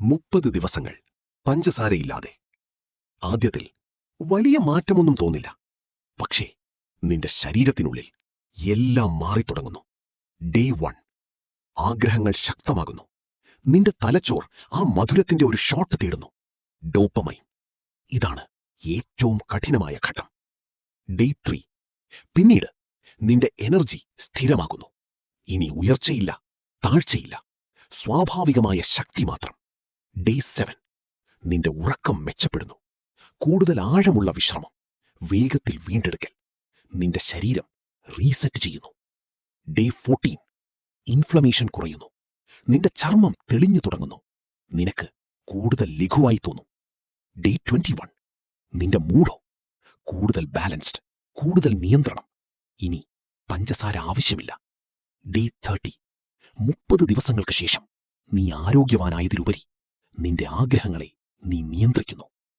30 ദിവസങ്ങൾ പഞ്ചസാരയില്ലാതെ. ആദ്യത്തിൽ വലിയ മാറ്റമൊന്നും തോന്നില്ല. പക്ഷേ നിന്റെ ശരീരത്തിനുള്ളിൽ എല്ലാം മാറിത്തുടങ്ങുന്നു. ഡേ 1 ആഗ്രഹങ്ങൾ ശക്തമാകുന്നു. നിന്റെ തലച്ചോർ ആ മധുരത്തിന്റെ ഒരു ഷോട്ട് തേടുന്നു. ഡോപ്പമൈൻ. ഇതാണ് ഏറ്റവും കഠിനമായ ഘട്ടം. ഡേ 3 പിന്നീട് നിന്റെ എനർജി സ്ഥിരമാകുന്നു. ഇനി ഉയർച്ചയില്ല, താഴ്ചയില്ല, സ്വാഭാവികമായ ശക്തി മാത്രം. ഡേ 7 നിന്റെ ഉറക്കം മെച്ചപ്പെടുന്നു. കൂടുതൽ ആഴമുള്ള വിശ്രമം, വേഗത്തിൽ വീണ്ടെടുക്കൽ. നിന്റെ ശരീരം റീസെറ്റ് ചെയ്യുന്നു. ഡേ 14 ഇൻഫ്ലമേഷൻ കുറയുന്നു. നിന്റെ ചർമ്മം തെളിഞ്ഞു തുടങ്ങുന്നു. നിനക്ക് കൂടുതൽ ലഘുവായി തോന്നും. ഡേ 21 നിന്റെ മൂഡോ കൂടുതൽ ബാലൻസ്ഡ്, കൂടുതൽ നിയന്ത്രണം. ഇനി പഞ്ചസാര ആവശ്യമില്ല. ഡേ 30 30 ദിവസങ്ങൾക്ക് ശേഷം നീ ആരോഗ്യവാനായതിലുപരി നിന്റെ ആഗ്രഹങ്ങളെ നീ നിയന്ത്രിക്കുന്നു.